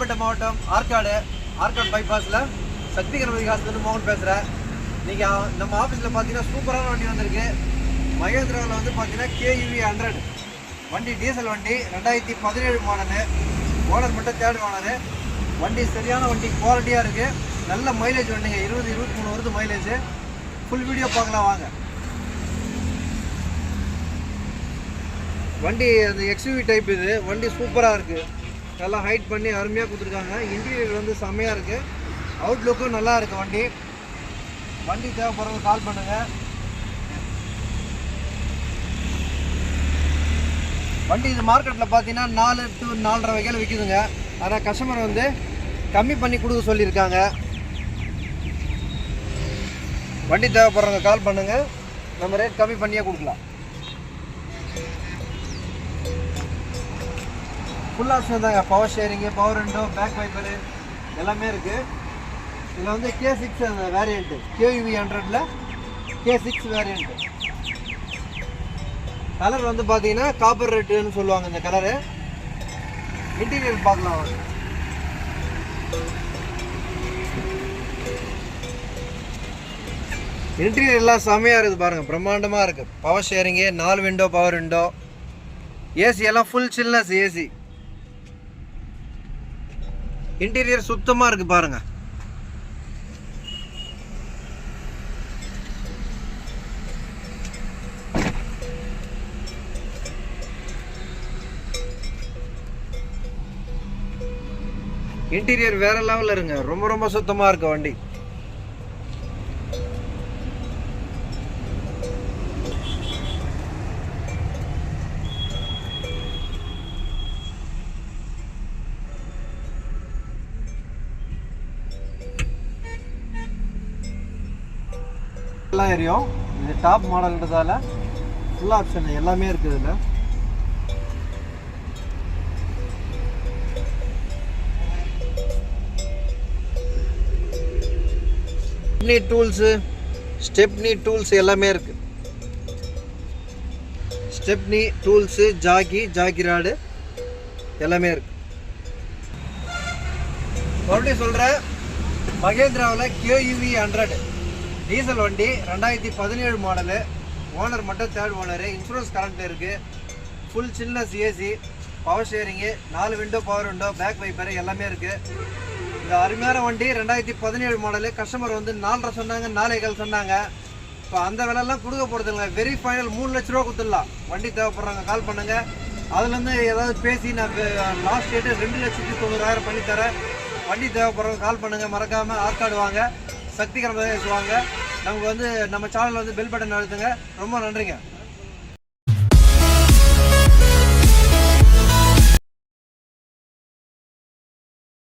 ராணிப்பேட்டை மாவட்டம் ஆற்காடு பைபாஸில் சக்தி கணபதி ஹாஸ்பிட்டல் மோகன் பேசுகிறேன். நீங்கள் நம்ம ஆஃபீஸில் பார்த்தீங்கன்னா சூப்பரான வண்டி வந்திருக்கு. மகேந்திராவில் வந்து பார்த்தீங்கன்னா KUV 100 வண்டி, டீசல் வண்டி, 2017 மாடலு, ஓனர் மட்டும் 3rd ஓனரு. வண்டி சரியான வண்டி, குவாலிட்டியாக இருக்குது, நல்ல மைலேஜ் வண்டிங்க, 20-23 வருது மைலேஜ். ஃபுல் வீடியோ பார்க்கலாம் வாங்க. வண்டி அந்த XUV டைப், இது வண்டி சூப்பராக இருக்குது, நல்லா ஹைட் பண்ணி அருமையாக கொடுத்துருக்காங்க. இன்டீரியர் வந்து செம்மையாக இருக்குது, அவுட்லுக்கும் நல்லா இருக்குது. வண்டி தேவைப்படுறவங்க கால் பண்ணுங்கள். வண்டி இது மார்க்கெட்டில் பார்த்தீங்கன்னா 4 to 4.5 வகையில் விற்கிதுங்க. ஆனால் கஸ்டமர் வந்து கம்மி பண்ணி கொடுக்க சொல்லியிருக்காங்க. வண்டி தேவைப்படுறவங்க கால் பண்ணுங்கள், நம்ம ரேட் கம்மி பண்ணியே கொடுக்கலாம். ஃபுல் ஆப்ஷன் தாங்க, power steering, power window, back wiper எல்லாமே இருக்குது. இதில் வந்து K6 அந்த வேரியண்ட்டு, KUV 100ல் K6 வேரியண்ட்டு. கலர் வந்து பார்த்தீங்கன்னா காப்பர் ரெட்டுன்னு சொல்லுவாங்க இந்த கலரு. இன்டீரியர் பார்க்கலாம். இன்டீரியர் எல்லாம் செம்மையாக இருக்குது பாருங்கள், பிரம்மாண்டமாக இருக்குது. Power steering, 4 window, power window, AC எல்லாம் ஃபுல் சில்னஸ் ஏசி. இன்டீரியர் சுத்தமாக இருக்குது பாருங்கள். இன்டீரியர் வேற லெவலில் இருங்க, ரொம்ப சுத்தமாக இருக்கு வண்டி. எல்லாம் எரியும், இது டாப் மாடல்ன்றதால ஃபுல் ஆப்ஷன் எல்லாமே இருக்குது. இதில் ஸ்டெப்னி டூல்ஸ் எல்லாமே இருக்கு. ஸ்டெப்னி டூல்ஸு, ஜாக்கி ராடு எல்லாமே இருக்கு. மறுபடியும் சொல்கிறேன், மகேந்திராவில் KUV 100 டீசல் வண்டி, 2017 மாடலு, ஓனர் மட்டும் 3rd ஓனரு, இன்சூரன்ஸ் கரண்ட் இருக்குது, full chillness AC, power steering, 4 window, power window, back wiper எல்லாமே இருக்குது. இந்த அருமையான வண்டி 2017 மாடலு. கஸ்டமர் வந்து 4.5 சொன்னாங்க, 4.25 சொன்னாங்க. இப்போ அந்த விலைலாம் கொடுக்க போகிறதில்ல, வெரி ஃபைனல் 3 லட்ச ரூபா கொடுத்துடலாம். வண்டி தேவைப்படுறாங்க கால் பண்ணுங்கள். அதுலேருந்து ஏதாவது பேசி நான் லாஸ்ட் டேட்டு 2,90,000 பண்ணித்தரேன். வண்டி தேவைப்படுறவங்க கால் பண்ணுங்கள். மறக்காமல் ஆற்காடு வாங்க, சக்தி கணபதி வாங்க. நமக்கு வந்து நம்ம சேனலில் வந்து பெல் பட்டன் அழுத்துங்க. ரொம்ப நன்றிங்க.